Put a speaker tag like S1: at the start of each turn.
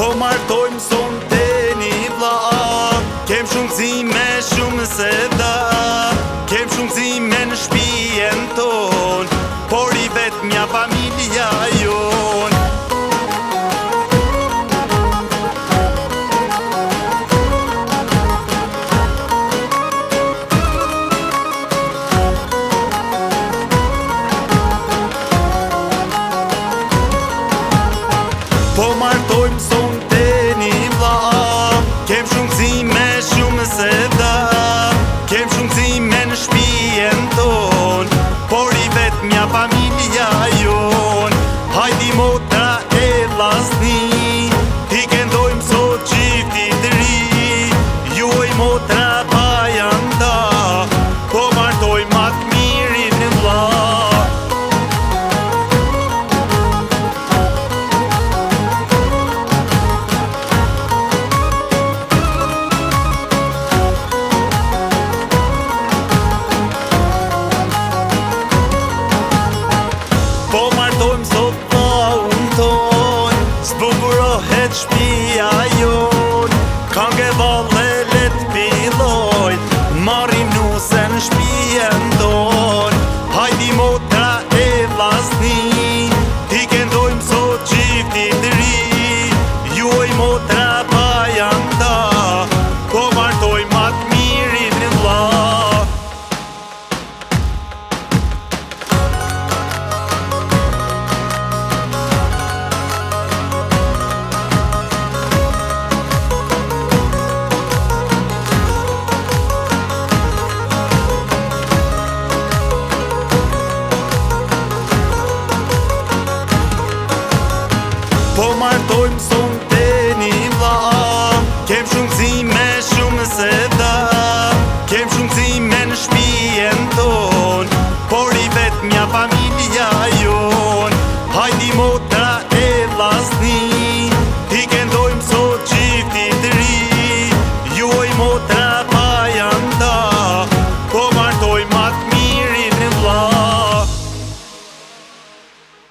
S1: Po martojmë son të një vla, kem shumë zime, shumë se da. Kem shumë zime në shpijen ton, por i vetë mja familja jon. Po martojmë son të një vla, kem shumë zime, shumë se da. Kem shumë zime në shpijen ton, por i vetë mja familja jon. Hajdi motra e vlasni, ti këndojmë sot qifti të ri. Juoj motra pa janë da, po martojmë atë mirin në vla. Po martojmë sot pa unë ton, s'bukurohet shpia jon. Kange valle let pilojt, marim nuse në shpijen ton. Hajdi motra e vlasni, ti këndojmë sot qifti të ri. Juoj motra pa janë da, po martojmë atë mirin në vla. Po martojmë son të një vla, kem shumë zime, shumë se da. Kem shumë zime në shpijen ton, por i vetë mja familja jon. Hajdi motra e vlasni, ti këndojmë sot qifti të ri. Juoj motra